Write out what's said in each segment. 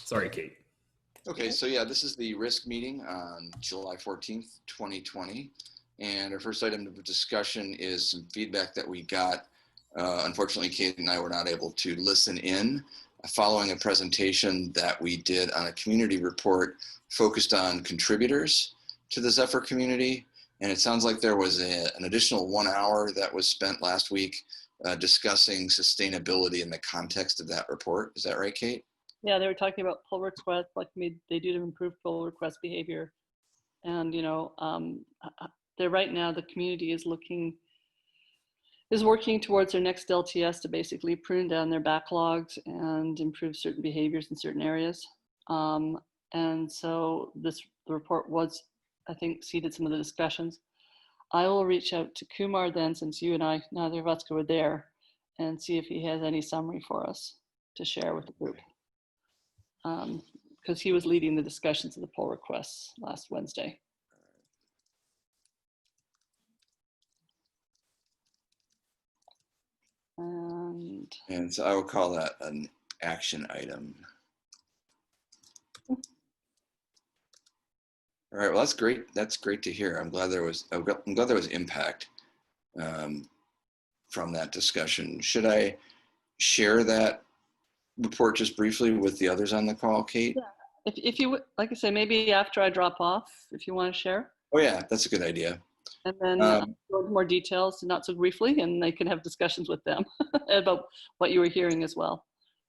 Sorry, Kate. Okay, so yeah, this is the risk meeting on July 14th, 2020. And our first item of discussion is some feedback that we got. Unfortunately, Kate and I were not able to listen in following a presentation that we did on a community report focused on contributors to the Zephyr community. And it sounds like there was an additional 1 hour that was spent last week discussing sustainability in the context of that report. Is that right, Kate? Yeah, they were talking about pull requests, like they do to improve pull request behavior. And, right now the community is working towards their next LTS to basically prune down their backlogs and improve certain behaviors in certain areas. And so the report was, I think, seeded some of the discussions. I will reach out to Kumar then, since you and I, neither of us were there, and see if he has any summary for us to share with the group. Because he was leading the discussions of the pull requests last Wednesday. And so I will call that an action item. All right, well, that's great. That's great to hear. I'm glad there was impact from that discussion. Should I share that report just briefly with the others on the call, Kate? Yeah. If you would, like I say, maybe after I drop off, if you want to share. Oh yeah, that's a good idea. And then go into more details, not so briefly, and they can have discussions with them about what you were hearing as well.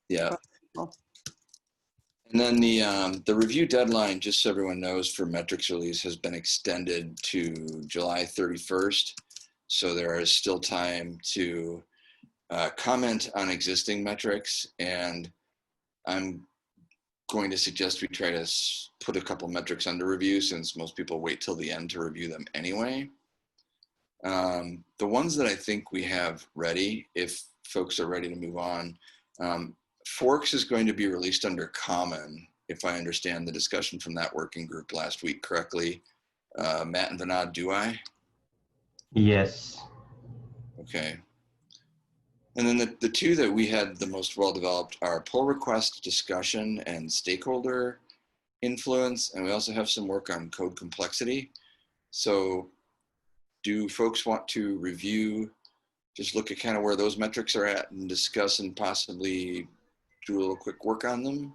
Yeah. And then the review deadline, just so everyone knows, for metrics release has been extended to July 31st. So there is still time to comment on existing metrics, and I'm going to suggest we try to put a couple metrics under review, since most people wait till the end to review them anyway. The ones that I think we have ready, if folks are ready to move on, Forks is going to be released under common, if I understand the discussion from that working group last week correctly. Matt and Vinod, do I? Yes. Okay. And then the two that we had the most well-developed are pull request discussion and stakeholder influence, and we also have some work on code complexity. So do folks want to review, just look at kind of where those metrics are at and discuss and possibly do a little quick work on them?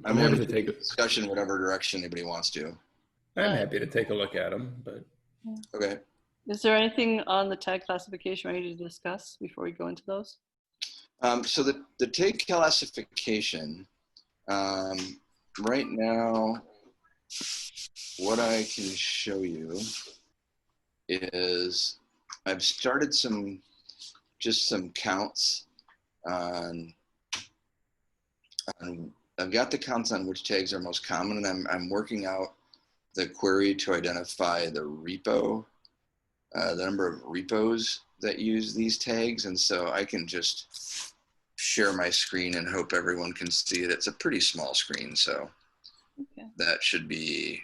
I'm happy to take a discussion whatever direction anybody wants to. I'm happy to take a look at them, but okay. Is there anything on the tag classification we need to discuss before we go into those? So the tag classification, right now, what I can show you is I've started some counts on I've got the counts on which tags are most common, and I'm working out the query to identify the repo, the number of repos that use these tags. And so I can just share my screen and hope everyone can see it. It's a pretty small screen, so that should be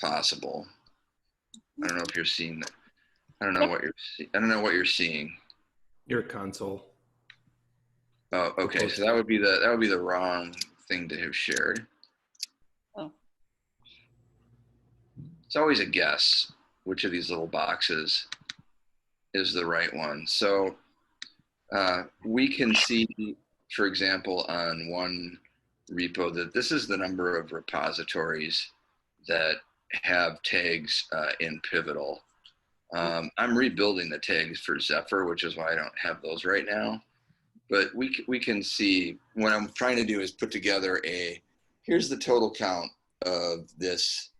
possible. I don't know if you're seeing that. I don't know what you're seeing. I don't know what you're seeing. Your console. Oh, okay. So that would be the wrong thing to have shared. Oh. It's always a guess which of these little boxes is the right one. So we can see, for example, on one repo that this is the number of repositories that have tags in Pivotal. I'm rebuilding the tags for Zephyr, which is why I don't have those right now. But we can see, what I'm trying to do is put together here's the total count of this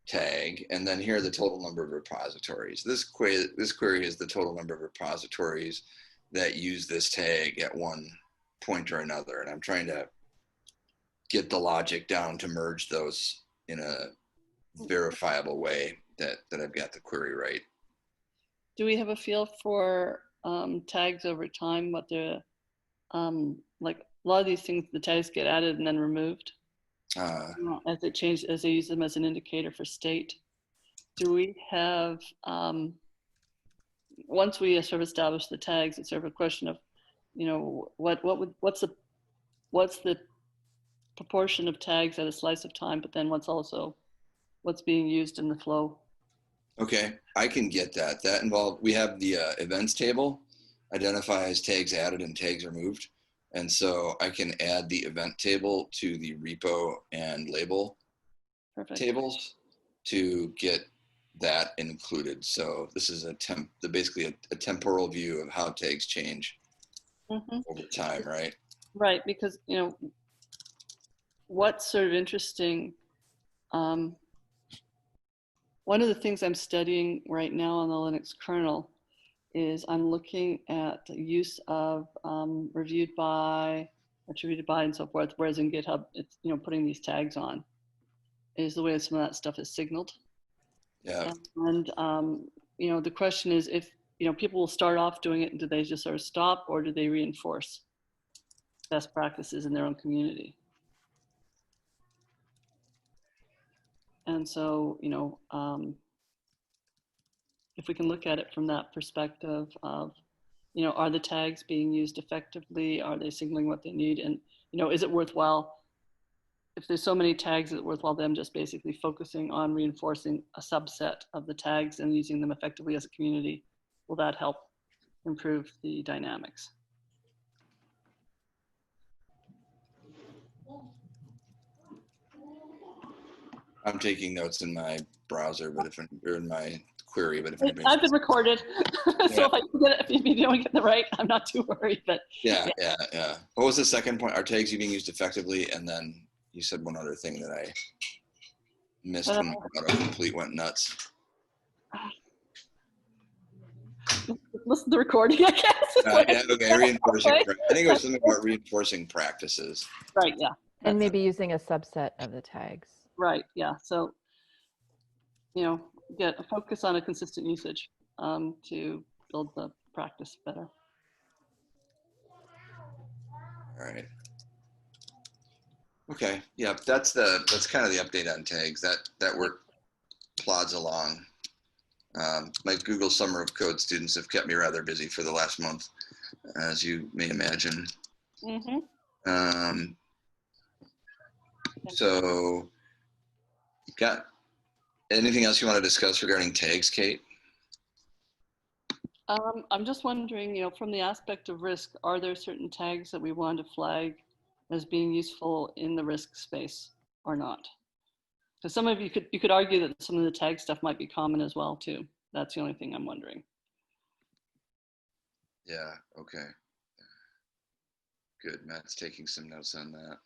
tag, and then here are the total number of repositories. This query is the total number of repositories that use this tag at one point or another. And I'm trying to get the logic down to merge those in a verifiable way that I've got the query right. Do we have a feel for tags over time, what the, like a lot of these things, the tags get added and then removed as they change, as they use them as an indicator for state. Do we have once we sort of establish the tags, it's sort of a question of, you know, what's the proportion of tags at a slice of time, but then what's being used in the flow. Okay, I can get that. That involved, we have the events table, identifies tags added and tags removed. And so I can add the event table to the repo and label Perfect. tables to get that included. So this is basically a temporal view of how tags change over time, right? Right, because, you know, what's sort of interesting, one of the things I'm studying right now on the Linux kernel is I'm looking at the use of reviewed by, attributed by, and so forth, whereas in GitHub, it's, you know, putting these tags on is the way some of that stuff is signaled. Yeah. And, you know, the question is if, you know, people will start off doing it, and do they just sort of stop, or do they reinforce best practices in their own community? And so, you know, if we can look at it from that perspective of, you know, are the tags being used effectively? Are they signaling what they need? And, you know, is it worthwhile, if there's so many tags, is it worthwhile them just basically focusing on reinforcing a subset of the tags and using them effectively as a community? Will that help improve the dynamics? I'm taking notes in my browser, but or in my query, but if I've been recorded, so Yeah. if you don't get the right, I'm not too worried. But yeah. What was the second point? Are tags being used effectively? And then you said one other thing that I missed when autocomplete went nuts. Listen to the recording, I guess. Yeah, okay, reinforcing. Okay. I think it was something about reinforcing practices. Right, yeah. And maybe using a subset of the tags. Right, yeah. So, you know, get a focus on a consistent usage to build the practice better. All right. Okay, yeah, that's kind of the update on tags. That work plods along. My Google Summer of Code students have kept me rather busy for the last month, as you may imagine. So, got anything else you want to discuss regarding tags, Kate? I'm just wondering, you know, from the aspect of risk, are there certain tags that we want to flag as being useful in the risk space or not? Because some of you could argue that some of the tag stuff might be common as well too. That's the only thing I'm wondering. Yeah, okay. Good, Matt's taking some notes on that.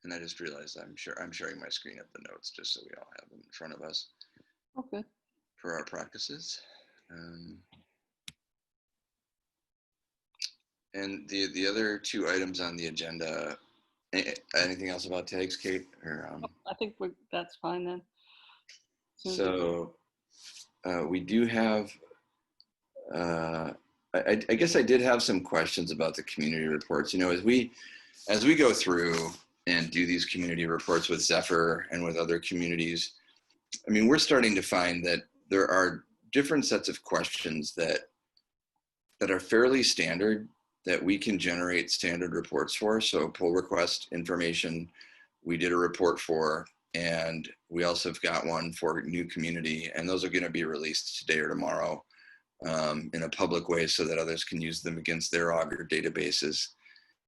And I just realized I'm sharing my screen of the notes just so we all have them in front of us. Okay. For our practices. And the other two items on the agenda, anything else about tags, Kate? Or, I think that's fine then. So we do have, I guess I did have some questions about the community reports. You know, as we go through and do these community reports with Zephyr and with other communities, I mean, we're starting to find that there are different sets of questions that are fairly standard that we can generate standard reports for. So pull request information, we did a report for, and we also have got one for new community, and those are going to be released today or tomorrow in a public way so that others can use them against their Augur databases.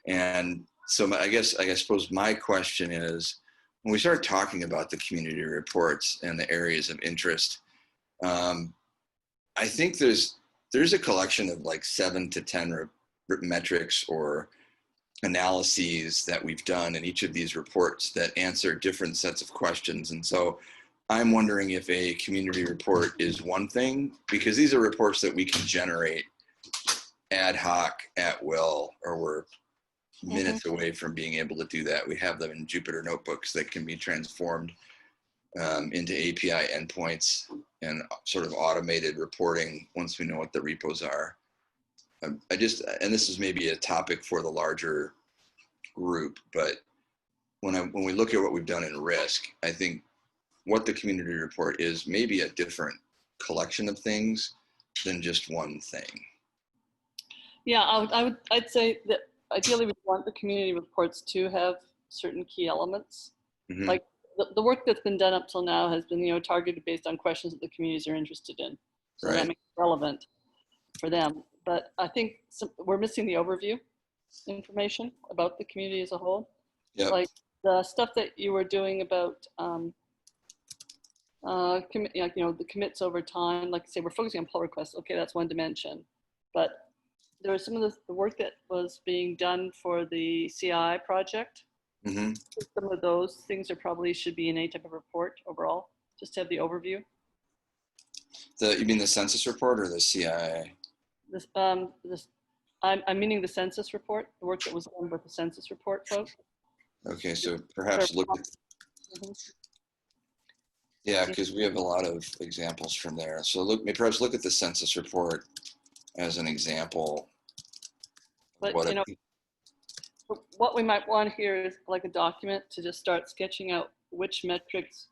And so I suppose my question is, when we start talking about the community reports and the areas of interest, I think there's a collection of like 7 to 10 metrics or analyses that we've done in each of these reports that answer different sets of questions. And so I'm wondering if a community report is one thing, because these are reports that we can generate ad hoc at will, or we're minutes away from being able to do that. We have them in Jupyter notebooks that can be transformed into API endpoints and sort of automated reporting once we know what the repos are. And this is maybe a topic for the larger group, but when we look at what we've done in risk, I think what the community report is maybe a different collection of things than just one thing. Yeah, I'd say that ideally we want the community reports to have certain key elements. Mhm. Like the work that's been done up till now has been, targeted based on questions that the communities are interested in. So that Right. makes it relevant for them. But I think we're missing the overview information about the community as a whole. Yep. Like the stuff that you were doing about, the commits over time, like I say, we're focusing on pull requests. Okay, that's one dimension. But there was some of the work that was being done for the CI project. Mm-hmm. Some of those things probably should be in any type of report overall, just to have the overview. You mean the census report or the CIA? I'm meaning the census report, the work that was done with the census report folks. Okay, so perhaps look at, yeah, because we have a lot of examples from there. So perhaps look at the census report as an example. But what we might want here is like a document to just start sketching out which metrics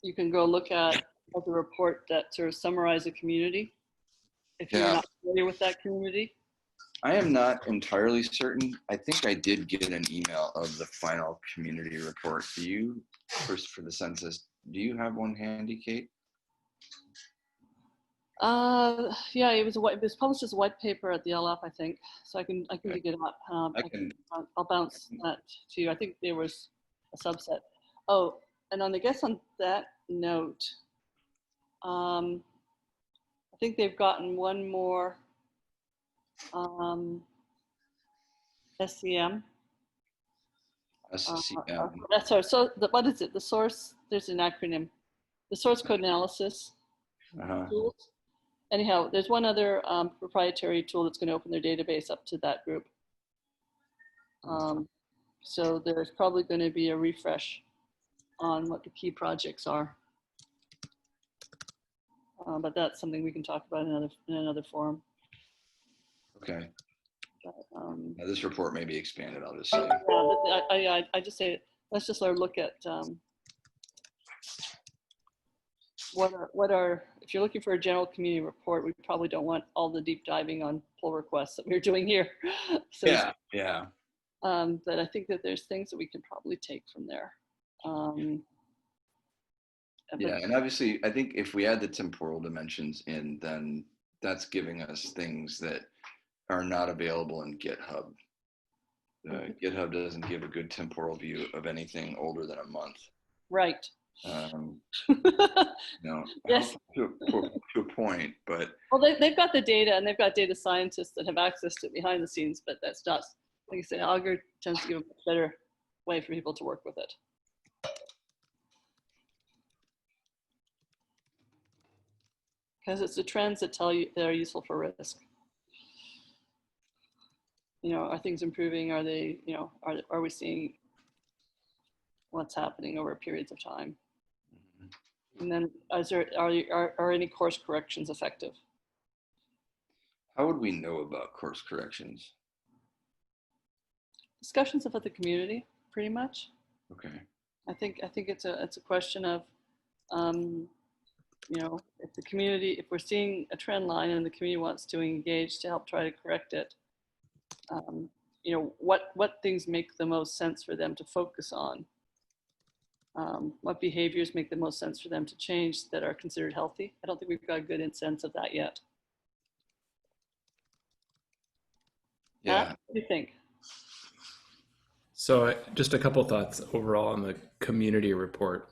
you can go look at as a report that sort of summarize a community. If you're not familiar with that community. I am not entirely certain. I think I did get an email of the final community report. Do you, for the census, do you have one handy, Kate? Yeah, it was published as a white paper at the LF, I think. So I can dig it up. I'll bounce that to you. I think there was a subset. Oh, and on that note, I think they've gotten one more SCM. SCM. Sorry. So what is it? The source. There's an acronym. The source code analysis tools. Anyhow, there's one other proprietary tool that's going to open their database up to that group. So there's probably going to be a refresh on what the key projects are. But that's something we can talk about in another forum. Okay. But, now this report may be expanded, I'll just say. I just say, let's just look at if you're looking for a general community report, we probably don't want all the deep diving on pull requests that we're doing here. So, yeah. But I think that there's things that we can probably take from there. Yeah, and obviously, I think if we add the temporal dimensions in, then that's giving us things that are not available in GitHub. GitHub doesn't give a good temporal view of anything older than a month. Right. Yes. To a point, but well, they've got the data, and they've got data scientists that have access to it behind the scenes. But that's not, like I said, Augur tends to give a much better way for people to work with it. Because it's the trends that tell you that are useful for risk. Are things improving? Are they, are we seeing what's happening over periods of time? And then are any course corrections effective? How would we know about course corrections? Discussions about the community, pretty much. Okay. I think it's a question of, if we're seeing a trend line and the community wants to engage to help try to correct it, what things make the most sense for them to focus on? What behaviors make the most sense for them to change that are considered healthy? I don't think we've got a good sense of that yet. Yeah. Matt, what do you think? So just a couple thoughts overall on the community report.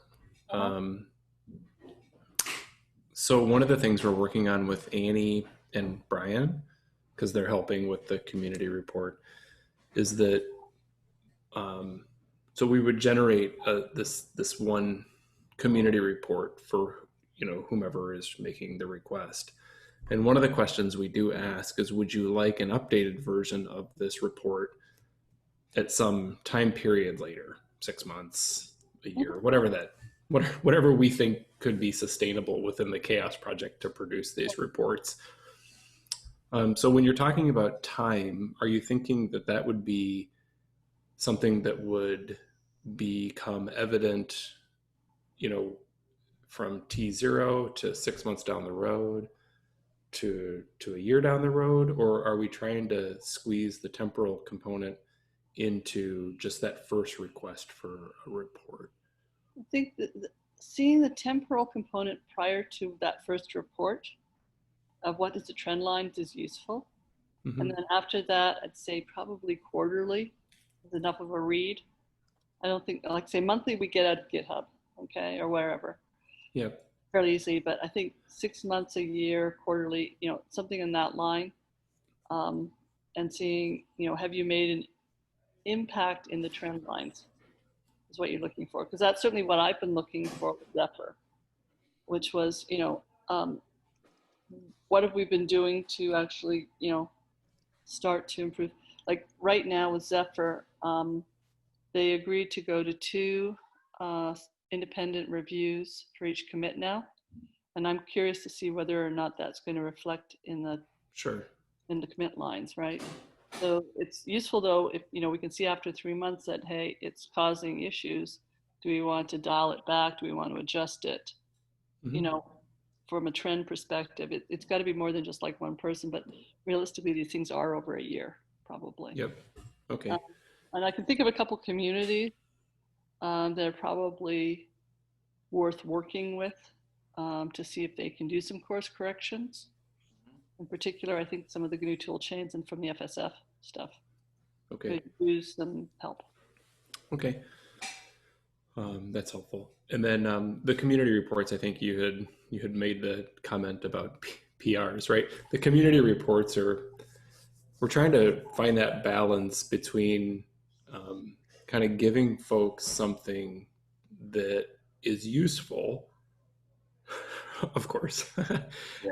So one of the things we're working on with Annie and Brian, because they're helping with the community report, is that so we would generate this one community report for whomever is making the request. And one of the questions we do ask is, would you like an updated version of this report at some time period later, 6 months, a year, whatever we think could be sustainable within the CHAOSS project to produce these reports. So when you're talking about time, are you thinking that would be something that would become evident, from T0 to 6 months down the road to a year down the road? Or are we trying to squeeze the temporal component into just that first request for a report? I think that seeing the temporal component prior to that first report of what is the trend lines is useful. Mm-hmm. And then after that, I'd say probably quarterly is enough of a read. I don't think, like say monthly we get out of GitHub, okay, or wherever. Yep. Fairly easy, but I think 6 months, a year, quarterly, something in that line. And seeing, have you made an impact in the trend lines is what you're looking for. Because that's certainly what I've been looking for with Zephyr, which was, what have we been doing to actually, start to improve? Like right now with Zephyr, they agreed to go to 2 independent reviews for each commit now. And I'm curious to see whether or not that's going to reflect in the commit lines, right? So it's useful though if we can see after 3 months that hey, it's causing issues. Do we want to dial it back? Do we want to adjust it? Mm-hmm. From a trend perspective, it's got to be more than just like one person. But realistically, these things are over a year, probably. Yep. Okay. And I can think of a couple communities that are probably worth working with to see if they can do some course corrections. In particular, I think some of the GNU tool chains and from the FSF stuff could use some help. Okay. That's helpful. And then the community reports, I think you had made the comment about PRs, right? The community reports we're trying to find that balance between kind of giving folks something that is useful, of course,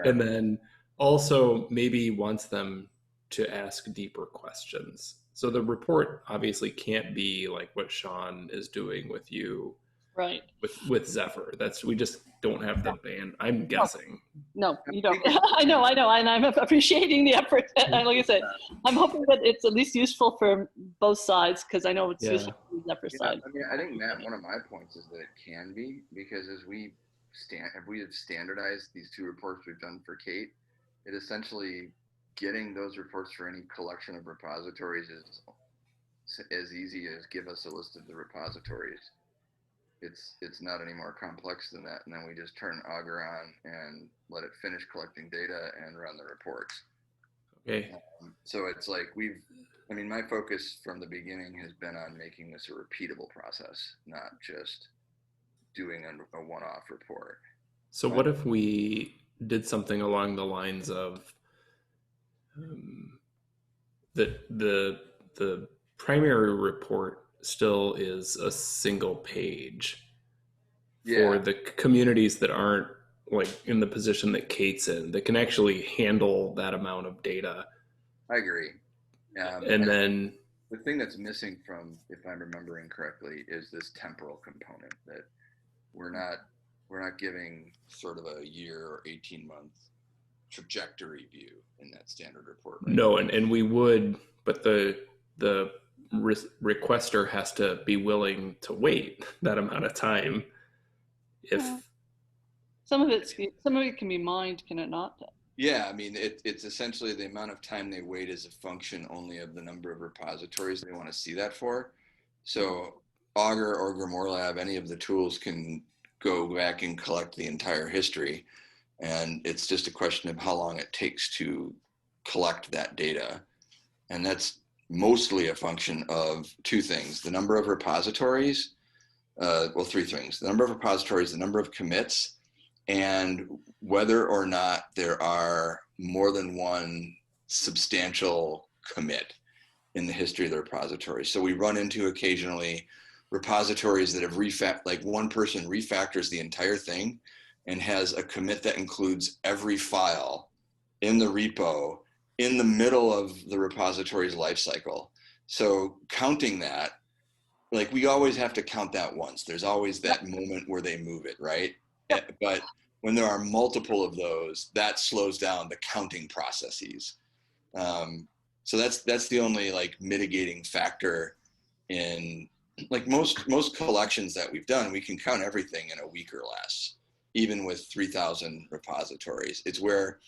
and then also maybe wants them to ask deeper questions. So the report obviously can't be like what Sean is doing with you, right? With Zephyr. We just don't have the band. I'm guessing. No, you don't. I know, and I'm appreciating the effort. Like I said, I'm hoping that it's at least useful for both sides because I know it's useful for the Zephyr side. I mean, I think Matt, one of my points is that it can be because if we have standardized these 2 reports we've done for Kate, it essentially getting those reports for any collection of repositories is as easy as give us a list of the repositories. It's not any more complex than that, and then we just turn Augur on and let it finish collecting data and run the reports. Okay. So it's like my focus from the beginning has been on making this a repeatable process, not just doing a one-off report. So what if we did something along the lines of that the primary report still is a single page for the communities that aren't like in the position that Kate's in, that can actually handle that amount of data? I agree. And then the thing that's missing from, if I'm remembering correctly, is this temporal component that we're not giving sort of a year or 18-month trajectory view in that standard report. Right? No, and we would, but the requester has to be willing to wait that amount of time. If some of it can be mined, can it not? Yeah, I mean, it's essentially the amount of time they wait is a function only of the number of repositories they want to see that for. So Augur or GrimoireLab, any of the tools can go back and collect the entire history. And it's just a question of how long it takes to collect that data. And that's mostly a function of 2 things: the number of repositories, 3 things: the number of repositories, the number of commits, and whether or not there are more than one substantial commit in the history of the repository. So we run into occasionally repositories that have like one person refactors the entire thing and has a commit that includes every file in the repo in the middle of the repository's lifecycle. So counting that, like we always have to count that once. There's always that moment where they move it, right? But when there are multiple of those, that slows down the counting processes. So that's the only like mitigating factor in like most collections that we've done, we can count everything in a week or less, even with 3,000 repositories. It's where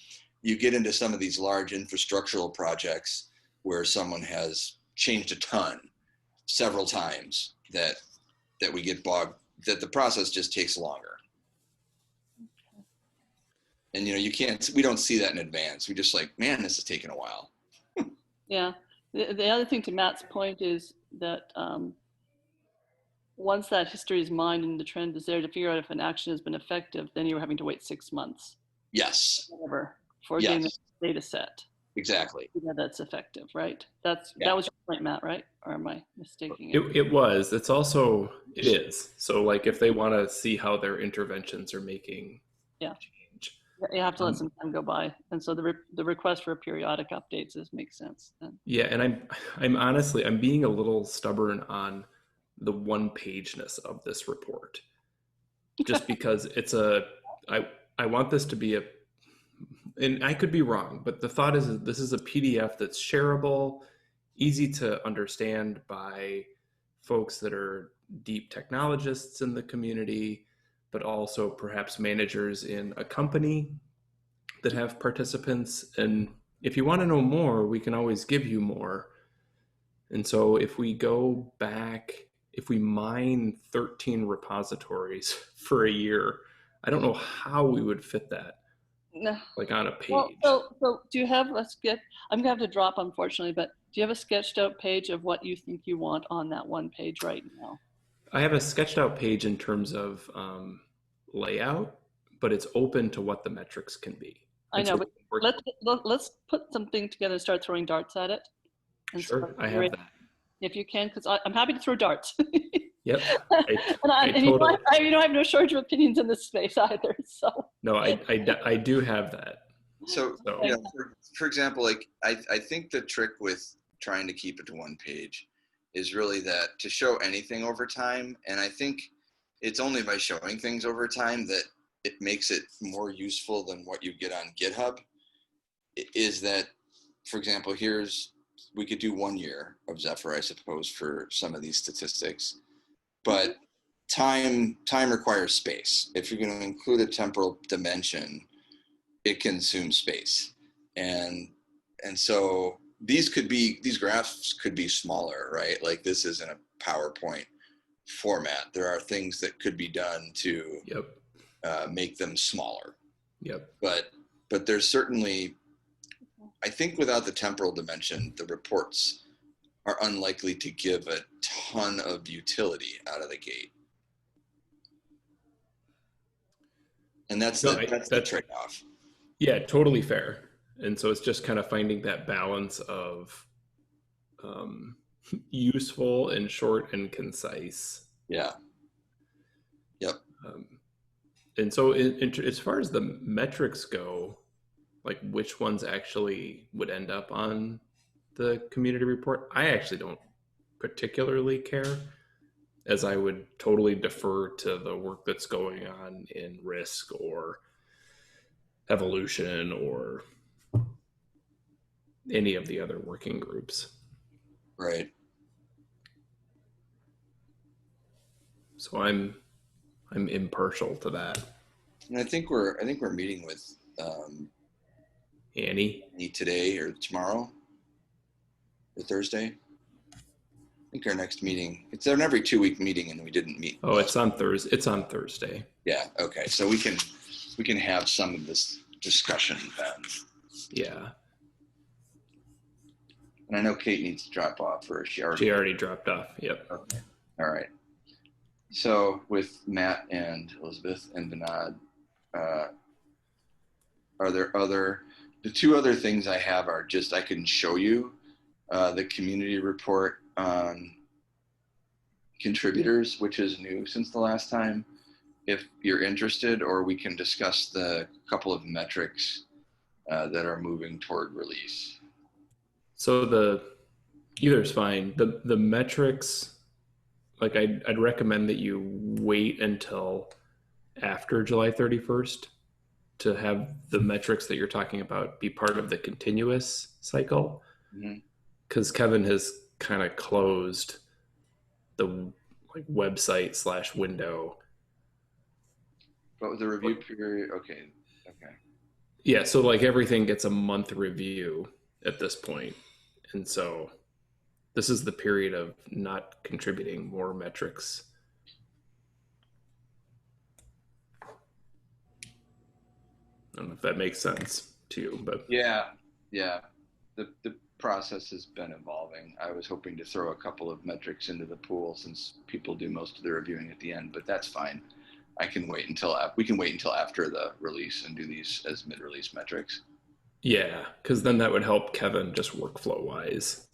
you get into some of these large infrastructural projects where someone has changed a ton several times that we get bogged, that the process just takes longer. And we don't see that in advance. We just like, man, this is taking a while. Yeah. The other thing to Matt's point is that once that history is mined and the trend is there to figure out if an action has been effective, then you're having to wait 6 months. Yes. Whatever, for getting the data set. Exactly. Yeah, that's effective, right? That was your point, Matt, right? Or am I mistaking it? It was. It is. So like if they want to see how their interventions are making change. You have to let some time go by. And so the request for periodic updates makes sense. Yeah, and I'm honestly, I'm being a little stubborn on the one-pageness of this report. Just because I want this to be and I could be wrong, but the thought is that this is a PDF that's shareable, easy to understand by folks that are deep technologists in the community, but also perhaps managers in a company that have participants. And if you want to know more, we can always give you more. And so if we go back, if we mine 13 repositories for a year, I don't know how we would fit that. No. Like on a page. Well, so do you have I'm gonna have to drop, unfortunately, but do you have a sketched out page of what you think you want on that one page right now? I have a sketched out page in terms of layout, but it's open to what the metrics can be. I know, but let's put something together and start throwing darts at it. Sure, I have that. If you can, because I'm happy to throw darts. Yep. I have no shortage of opinions in this space either. So no, I do have that. So. Yeah, for example, like I think the trick with trying to keep it to one page is really that to show anything over time, and I think it's only by showing things over time that it makes it more useful than what you get on GitHub. Is that, for example, we could do 1 year of Zephyr, I suppose, for some of these statistics. But time requires space. If you're going to include a temporal dimension, it consumes space. And so these graphs could be smaller, right? Like this isn't a PowerPoint format. There are things that could be done to make them smaller. Yep. But there's certainly, I think without the temporal dimension, the reports are unlikely to give a ton of utility out of the gate. And that's the trade-off. Yeah, totally fair. And so it's just kind of finding that balance of useful and short and concise. Yeah. Yep. And so as far as the metrics go, like which ones actually would end up on the community report, I actually don't particularly care, as I would totally defer to the work that's going on in risk or evolution or any of the other working groups. Right. So I'm impartial to that. And I think we're meeting with Annie today or tomorrow or Thursday. I think our next meeting, it's an every 2-week meeting and we didn't meet. Oh, it's on Thursday. It's on Thursday. Yeah. Okay. So we can have some of this discussion then. Yeah. And I know Kate needs to drop off, or she already dropped off. Yep. Okay. All right. So with Matt and Elizabeth and Vinod, are there the 2 other things I have are just, I can show you the community report on contributors, which is new since the last time, if you're interested, or we can discuss the couple of metrics that are moving toward release. So either is fine. The metrics, like I'd recommend that you wait until after July 31st to have the metrics that you're talking about be part of the continuous cycle. Because Kevin has kind of closed the like website / window. But with the review period, okay. Yeah, so like everything gets a month review at this point. And so this is the period of not contributing more metrics. I don't know if that makes sense to you, but Yeah. The process has been evolving. I was hoping to throw a couple of metrics into the pool since people do most of the reviewing at the end, but that's fine. We can wait until after the release and do these as mid-release metrics. yeah, because then that would help Kevin just workflow wise.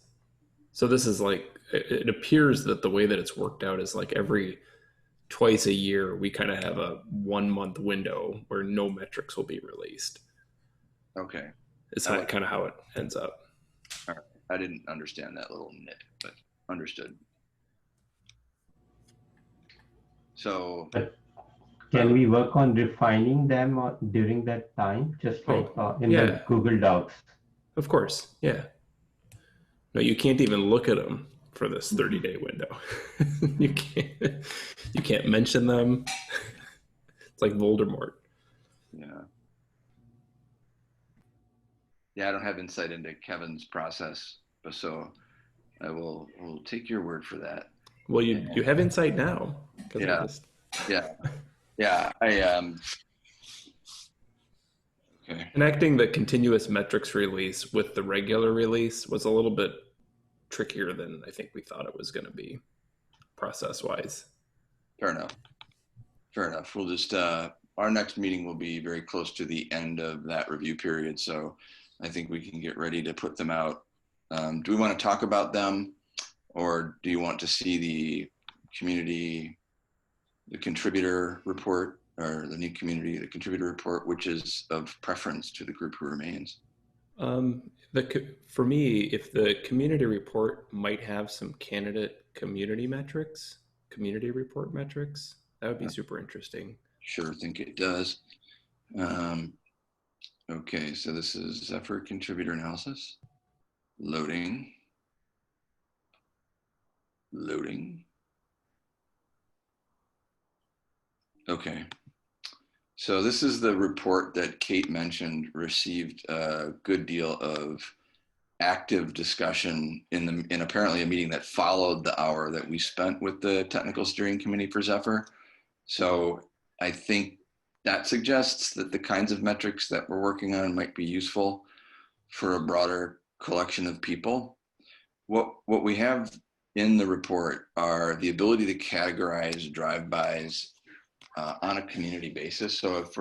So this is like, it appears that the way that it's worked out is like every twice a year, we kind of have a 1 month window where no metrics will be released. Okay. It's kind of how it ends up. All right. I didn't understand that little nit, but understood. So But can we work on refining them during that time, just like in yeah. the Google Docs? Of course, yeah. No, you can't even look at them for this 30-day window. You can't mention them. It's like Voldemort. Yeah, I don't have insight into Kevin's process, but so we'll take your word for that. Well, you have insight now. Yeah. Okay. Connecting the continuous metrics release with the regular release was a little bit trickier than I think we thought it was going to be, process-wise. Fair enough. We'll just our next meeting will be very close to the end of that review period, so I think we can get ready to put them out. Do we want to talk about them, or do you want to see the contributor report, or the new community, the contributor report, which is of preference to the group who remains? For me, if the community report might have some candidate community report metrics, that would be super interesting. Sure, think it does. Okay, so this is Zephyr contributor analysis. Loading. Okay. So this is the report that Kate mentioned received a good deal of active discussion in apparently a meeting that followed the hour that we spent with the technical steering committee for Zephyr. So I think that suggests that the kinds of metrics that we're working on might be useful for a broader collection of people. What we have in the report are the ability to categorize drive-bys on a community basis. So if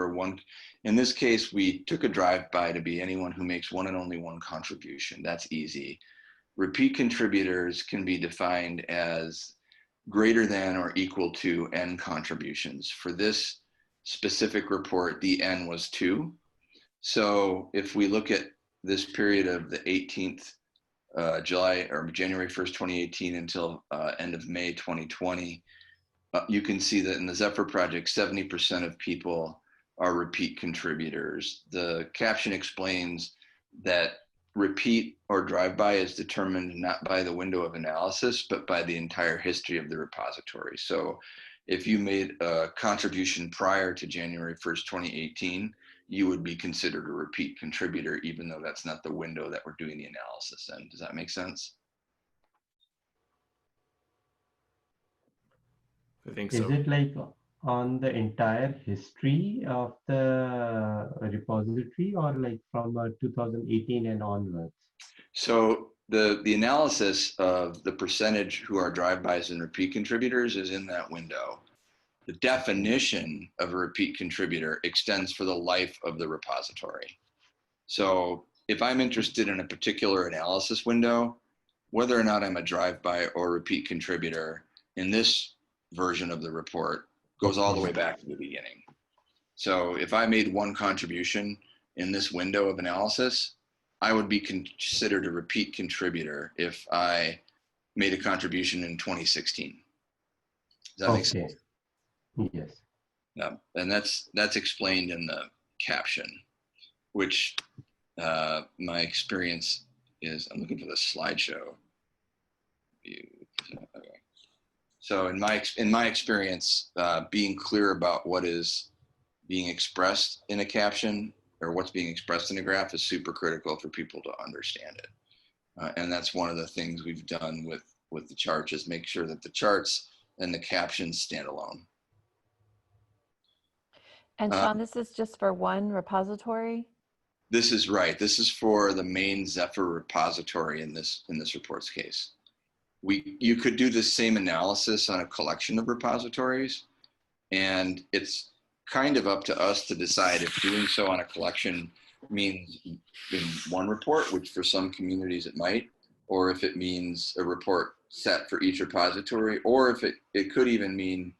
in this case, we took a drive-by to be anyone who makes one and only one contribution. That's easy. Repeat contributors can be defined as greater than or equal to n contributions. For this specific report, the n was 2. So if we look at this period of the 18th July or January 1st, 2018 until end of May 2020, you can see that in the Zephyr project, 70% of people are repeat contributors. The caption explains that repeat or drive-by is determined not by the window of analysis, but by the entire history of the repository. So if you made a contribution prior to January 1st, 2018, you would be considered a repeat contributor, even though that's not the window that we're doing the analysis in. Does that make sense? I think so. Is it like on the entire history of the repository, or like from 2018 and onwards? So the analysis of the percentage who are drive-bys and repeat contributors is in that window. The definition of a repeat contributor extends for the life of the repository. So if I'm interested in a particular analysis window, whether or not I'm a drive-by or repeat contributor in this version of the report goes all the way back to the beginning. So if I made one contribution in this window of analysis, I would be considered a repeat contributor if I made a contribution in 2016. Does that make sense? Yes. Yeah, and that's explained in the caption, which my experience is, I'm looking for the slideshow. Okay. So in my experience, being clear about what is being expressed in a caption or what's being expressed in a graph is super critical for people to understand it. And that's one of the things we've done with the charts, is make sure that the charts and the captions stand alone. And Sean, this is just for one repository? This is right. This is for the main Zephyr repository in this report's case. You could do the same analysis on a collection of repositories, and it's kind of up to us to decide if doing so on a collection means in one report, which for some communities it might, or if it means a report set for each repository, or if it could even mean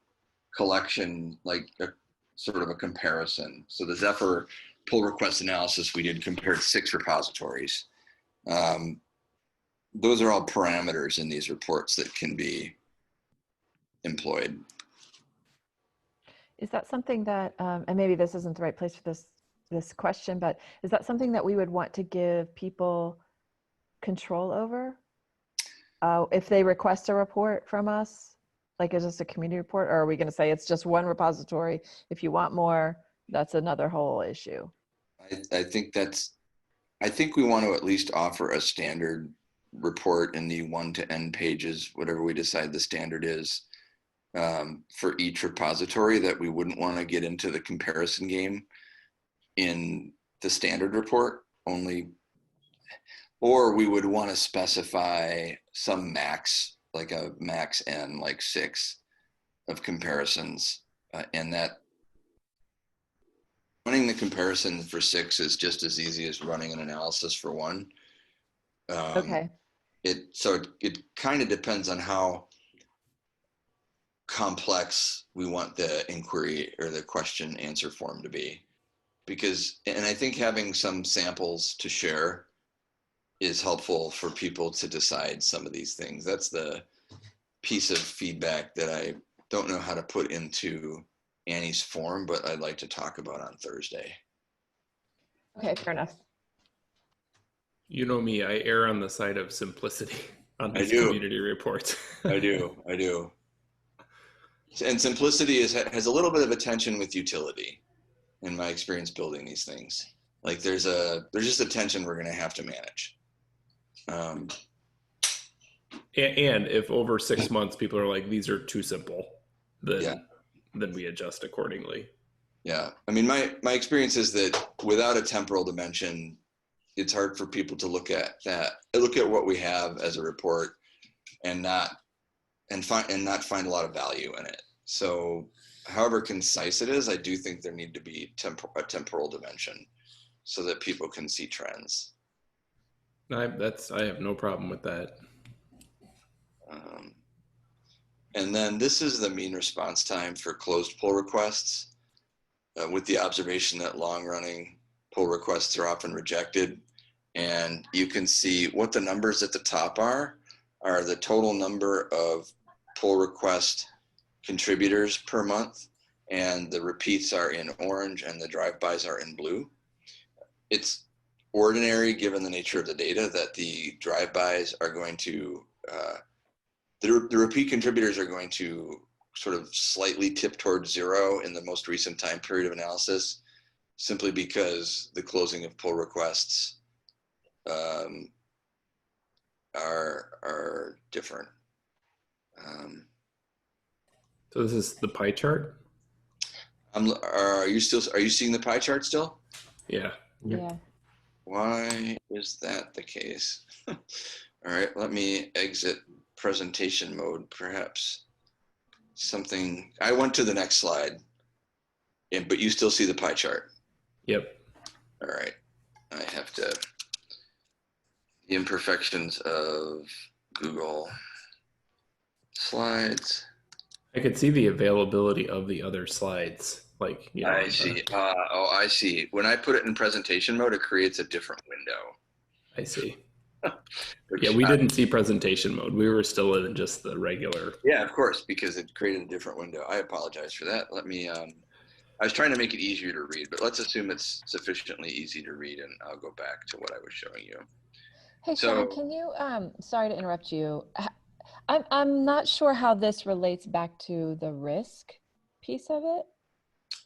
collection, like a sort of a comparison. So the Zephyr pull request analysis we did compared 6 repositories. Those are all parameters in these reports that can be employed. Is that something that, and maybe this isn't the right place for this question, but is that something that we would want to give people control over? If they request a report from us, like is this a community report, or are we going to say it's just one repository? If you want more, that's another whole issue. I think we want to at least offer a standard report in the 1 to n pages, whatever we decide the standard is, for each repository, that we wouldn't want to get into the comparison game in the standard report only, or we would want to specify some max, like a max n, like 6 of comparisons, and that running the comparison for 6 is just as easy as running an analysis for 1. Okay. It kind of depends on how complex we want the inquiry or the question answer form to be, and I think having some samples to share is helpful for people to decide some of these things. That's the piece of feedback that I don't know how to put into Annie's form, but I'd like to talk about on Thursday. Okay, fair enough. You know me, I err on the side of simplicity on these community reports. I do. And simplicity has a little bit of a tension with utility in my experience building these things. Like there's just a tension we're going to have to manage. And if over 6 months people are like, these are too simple, then we adjust accordingly. Yeah. I mean, my experience is that without a temporal dimension, it's hard for people to look at what we have as a report and not find a lot of value in it. So however concise it is, I do think there need to be a temporal dimension so that people can see trends. I have no problem with that. And then this is the mean response time for closed pull requests, with the observation that long-running pull requests are often rejected. And you can see what the numbers at the top are the total number of pull request contributors per month, and the repeats are in orange and the drive-bys are in blue. It's ordinary, given the nature of the data, that the drive-bys are going to, the repeat contributors are going to sort of slightly tip towards 0 in the most recent time period of analysis, simply because the closing of pull requests are different. So this is the pie chart? Are you seeing the pie chart still? Yeah. Yeah. Why is that the case? All right, let me exit presentation mode. Perhaps I went to the next slide, but you still see the pie chart. Yep. All right, I have the imperfections of Google Slides. I could see the availability of the other slides. Like, I see. I see. When I put it in presentation mode, it creates a different window. I see. Yeah, we didn't see presentation mode. We were still in just the regular. Yeah, of course, because it created a different window. I apologize for that. Let me, I was trying to make it easier to read, but let's assume it's sufficiently easy to read, and I'll go back to what I was showing you. Hey, Sean, can you, sorry to interrupt you. I'm not sure how this relates back to the risk piece of it.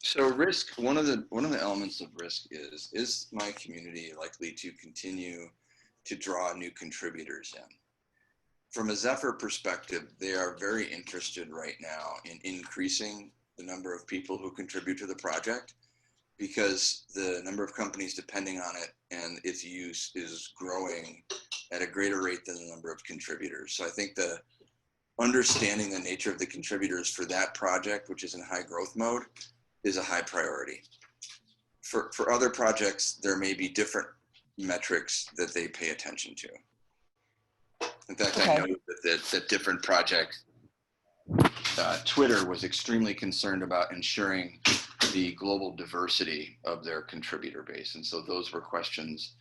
So risk, one of the elements of risk is my community likely to continue to draw new contributors in? From a Zephyr perspective, they are very interested right now in increasing the number of people who contribute to the project, because the number of companies depending on it and its use is growing at a greater rate than the number of contributors. So I think the understanding the nature of the contributors for that project, which is in high growth mode, is a high priority. For other projects, there may be different metrics that they pay attention to. In fact, Okay. I know that different projects, Twitter was extremely concerned about ensuring the global diversity of their contributor base. And so those were questions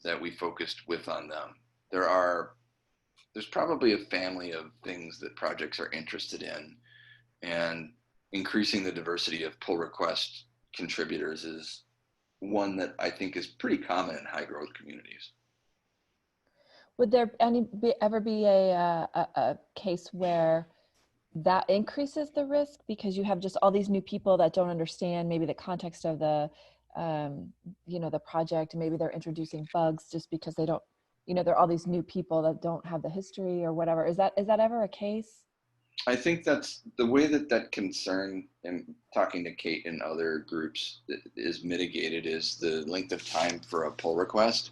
that we focused with on them. There's probably a family of things that projects are interested in, and increasing the diversity of pull request contributors is one that I think is pretty common in high growth communities. Would there ever be a case where that increases the risk because you have just all these new people that don't understand maybe the context of the, the project, maybe they're introducing bugs just because they don't, there are all these new people that don't have the history or whatever. Is that ever a case? I think that's the way that concern, and talking to Kate and other groups, is mitigated is the length of time for a pull request.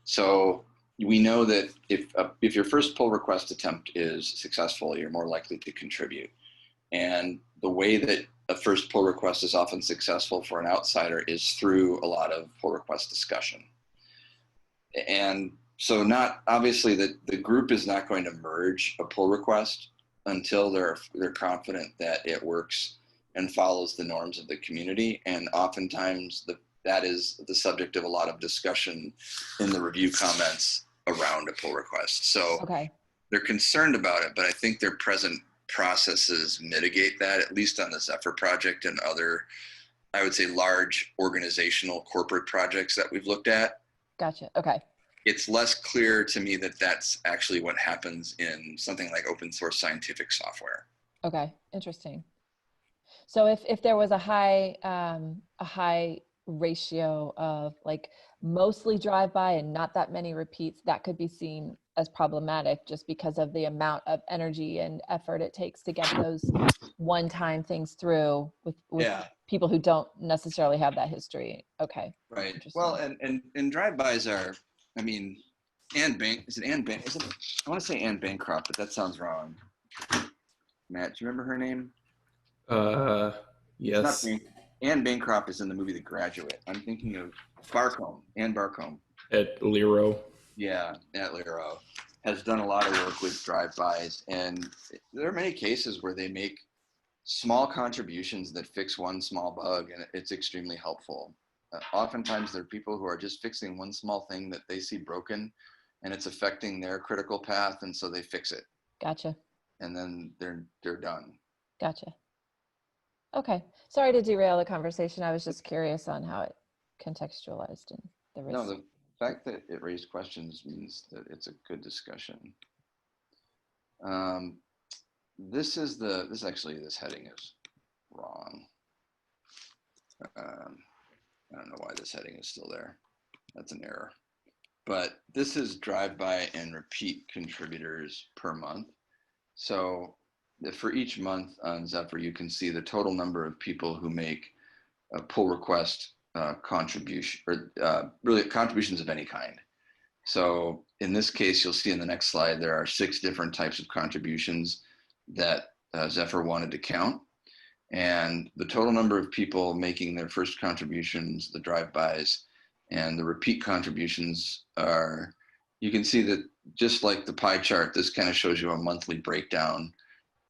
So we know that if your first pull request attempt is successful, you're more likely to contribute. And the way that a first pull request is often successful for an outsider is through a lot of pull request discussion. And so not obviously the group is not going to merge a pull request until they're confident that it works and follows the norms of the community. And oftentimes that is the subject of a lot of discussion in the review comments around a pull request. So okay. They're concerned about it, but I think their present processes mitigate that, at least on the Zephyr project and other, I would say, large organizational corporate projects that we've looked at. Gotcha. Okay. It's less clear to me that that's actually what happens in something like open source scientific software. Okay. Interesting. So if there was a high ratio of like mostly drive-by and not that many repeats, that could be seen as problematic just because of the amount of energy and effort it takes to get those one-time things through with people who don't necessarily have that history. Okay. Right. Well, and drive-bys are, I mean, I want to say Anne Bancroft, but that sounds wrong. Matt, do you remember her name? Yes. Anne Bancroft is in the movie The Graduate. I'm thinking of Anne Barcombe. At Lero. Yeah, at Lero. Has done a lot of work with drive-bys, and there are many cases where they make small contributions that fix one small bug, and it's extremely helpful. Oftentimes there are people who are just fixing one small thing that they see broken, and it's affecting their critical path, and so they fix it. Gotcha. And then they're done. Gotcha. Okay. Sorry to derail the conversation. I was just curious on how it contextualized in the risk. No, the fact that it raised questions means that it's a good discussion. This heading is wrong. I don't know why this heading is still there. That's an error. But this is drive-by and repeat contributors per month. So for each month on Zephyr, you can see the total number of people who make a pull request contribution, or really contributions of any kind. So in this case, you'll see in the next slide, there are 6 different types of contributions that Zephyr wanted to count. And the total number of people making their first contributions, the drive-bys, and the repeat contributions are, you can see that just like the pie chart, this kind of shows you a monthly breakdown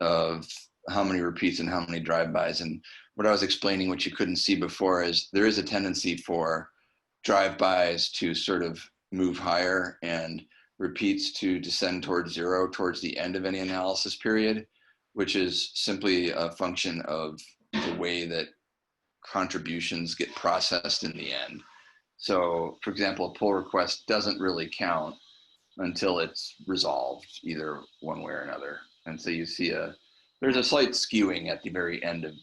of how many repeats and how many drive-bys. And what I was explaining, what you couldn't see before, is there is a tendency for drive-bys to sort of move higher and repeats to descend towards 0 towards the end of any analysis period, which is simply a function of the way that contributions get processed in the end. So, for example, a pull request doesn't really count until it's resolved either one way or another. And so you see there's a slight skewing at the very end of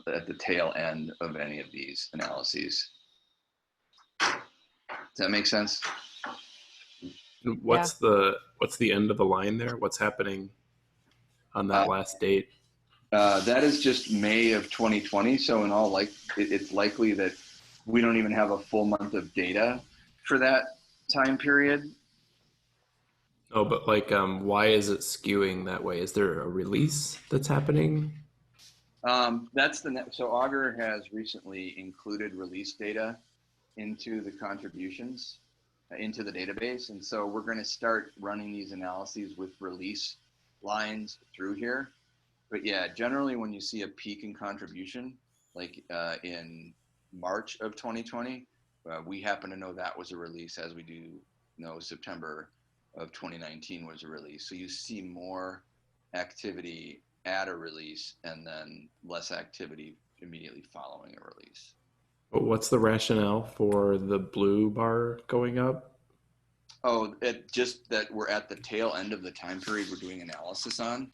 at the tail end of any of these analyses. Does that make sense? What's the end of the line there? What's happening on that last date? That is just May of 2020. So in all it's likely that we don't even have a full month of data for that time period. Oh, but like, why is it skewing that way? Is there a release that's happening? So Augur has recently included release data into the contributions into the database. And so we're going to start running these analyses with release lines through here. But yeah, generally when you see a peak in contribution, like in March of 2020, we happen to know that was a release, as we do know September of 2019 was a release. So you see more activity at a release and then less activity immediately following a release. But what's the rationale for the blue bar going up? Oh, it just that we're at the tail end of the time period we're doing analysis on.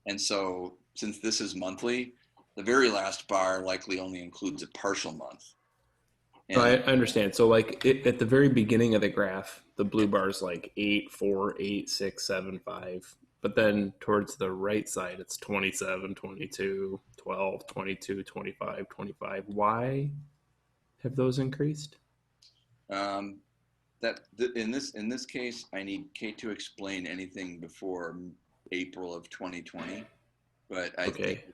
And so since this is monthly, the very last bar likely only includes a partial month. So I understand. So like at the very beginning of the graph, the blue bar is like 8, 4, 8, 6, 7, 5. But then towards the right side, it's 27, 22, 12, 22, 25, 25. Why have those increased? In this case, I need Kate to explain anything before April of 2020. But I think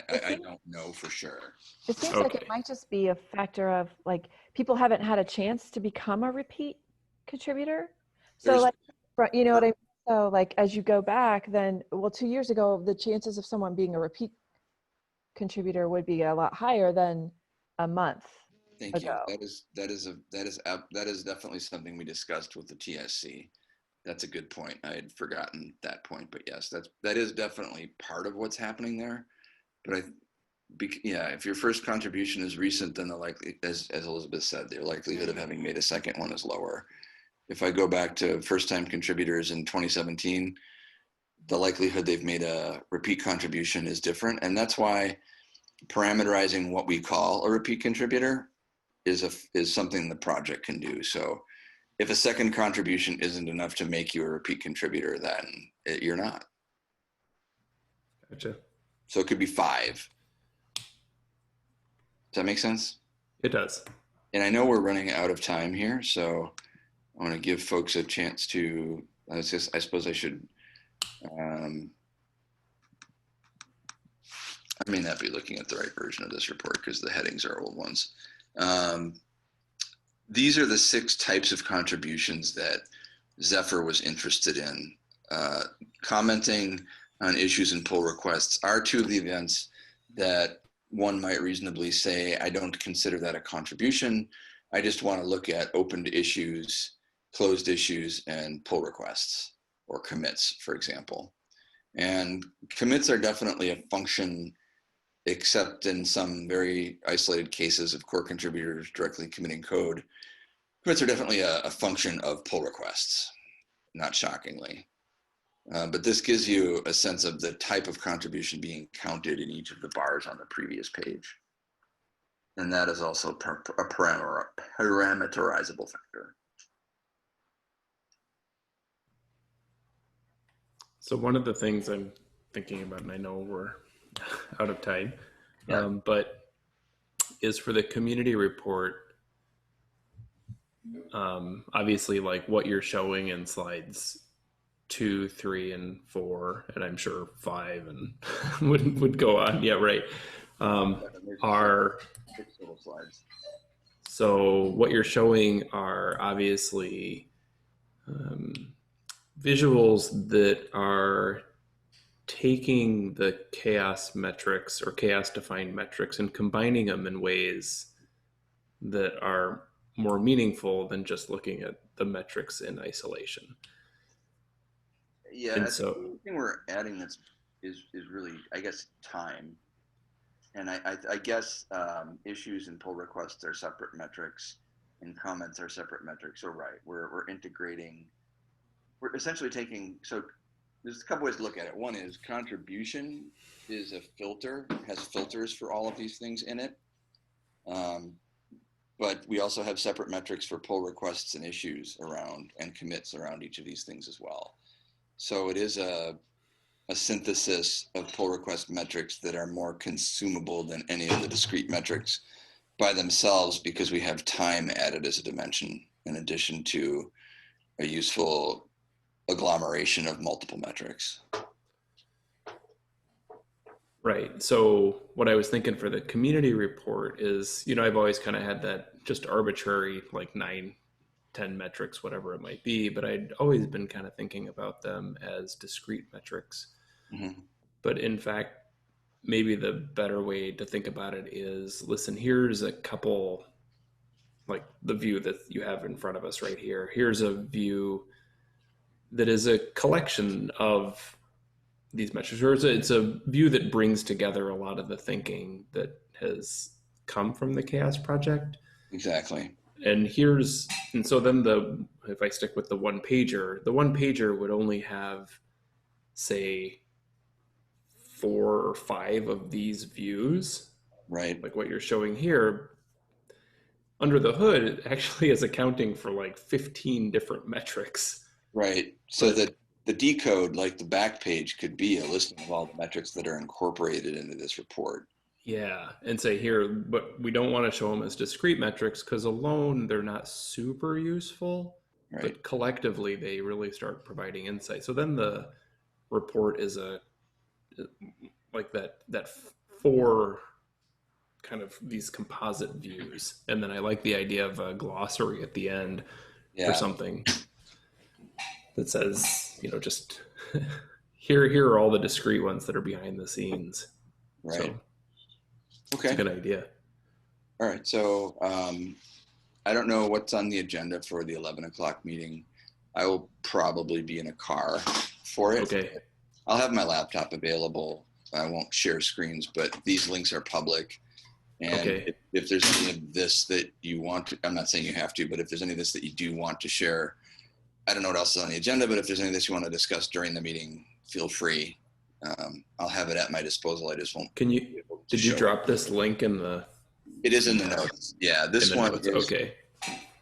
I don't know for sure. It seems like it might just be a factor of like people haven't had a chance to become a repeat contributor. So like, you know what I mean? So like as you go back, then 2 years ago, the chances of someone being a repeat contributor would be a lot higher than a month Thank ago. you. That is definitely something we discussed with the TSC. That's a good point. I had forgotten that point, but yes, that is definitely part of what's happening there. But if your first contribution is recent, then as Elizabeth said, the likelihood of having made a second one is lower. If I go back to first-time contributors in 2017, the likelihood they've made a repeat contribution is different, and that's why parameterizing what we call a repeat contributor is something the project can do. So if a second contribution isn't enough to make you a repeat contributor, then you're not. Gotcha. So it could be 5. Does that make sense? It does. And I know we're running out of time here, so I want to give folks a chance to, I suppose I should, I may not be looking at the right version of this report because the headings are old ones. These are the 6 types of contributions that Zephyr was interested in. Commenting on issues and pull requests are 2 of the events that one might reasonably say, I don't consider that a contribution. I just want to look at opened issues, closed issues, and pull requests, or commits, for example. And commits are definitely a function, except in some very isolated cases of core contributors directly committing code. Commits are definitely a function of pull requests, not shockingly. But this gives you a sense of the type of contribution being counted in each of the bars on the previous page. And that is also a parameterizable factor. So one of the things I'm thinking about, and I know we're out of time, but is for the community report, obviously like what you're showing in slides 2, 3, and 4, and I'm sure 5 and would go on. Yeah, right. Are 6 little slides. So what you're showing are obviously visuals that are taking the CHAOSS metrics or CHAOSS defined metrics and combining them in ways that are more meaningful than just looking at the metrics in isolation. Yeah, and so the thing we're adding is really, I guess, time. And I guess issues and pull requests are separate metrics and comments are separate metrics. So right, we're integrating, we're essentially taking, so there's a couple ways to look at it. One is contribution is a filter, has filters for all of these things in it. But we also have separate metrics for pull requests and issues around and commits around each of these things as well. So it is a synthesis of pull request metrics that are more consumable than any of the discrete metrics by themselves, because we have time added as a dimension in addition to a useful agglomeration of multiple metrics. Right. So what I was thinking for the community report is, you know, I've always kind of had that just arbitrary, like 9, 10 metrics, whatever it might be, but I'd always been kind of thinking about them as discrete metrics. Mm-hmm. But in fact, maybe the better way to think about it is, listen, here's a couple, like the view that you have in front of us right here. Here's a view that is a collection of these metrics, or it's a view that brings together a lot of the thinking that has come from the CHAOSS project. Exactly. And so then if I stick with the one pager would only have, say, 4 or 5 of these views, right? Like what you're showing here. Under the hood, it actually is accounting for like 15 different metrics. Right. So that the decode, like the back page, could be a listing of all the metrics that are incorporated into this report. Yeah, and say here, but we don't want to show them as discrete metrics because alone they're not super useful, right. But collectively they really start providing insight. So then the report is like that 4 kind of these composite views, and then I like the idea of a glossary at the end or something that says, you know, just here are all the discrete ones that are behind the scenes. Right. So, okay. It's a good idea. All right. So I don't know what's on the agenda for the 11 o'clock meeting. I will probably be in a car for it. Okay. I'll have my laptop available. I won't share screens, but these links are public. And if there's any of this that you want to, I'm not saying you have to, but if there's any of this that you do want to share, I don't know what else is on the agenda, but if there's any of this you want to discuss during the meeting, feel free. I'll have it at my disposal. I just won't. Did you drop this link in the? It is in the notes. Yeah, this one notes. is okay.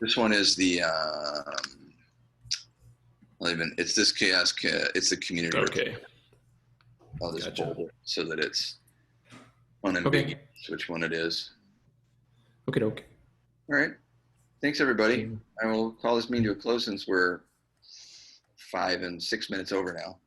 This one is the. It's this chaos. It's the community. Okay. I'll just bold it so that it's unambiguous which one it is. Okay. All right. Thanks, everybody. I will call this meeting to a close since we're 5 and 6 minutes over now.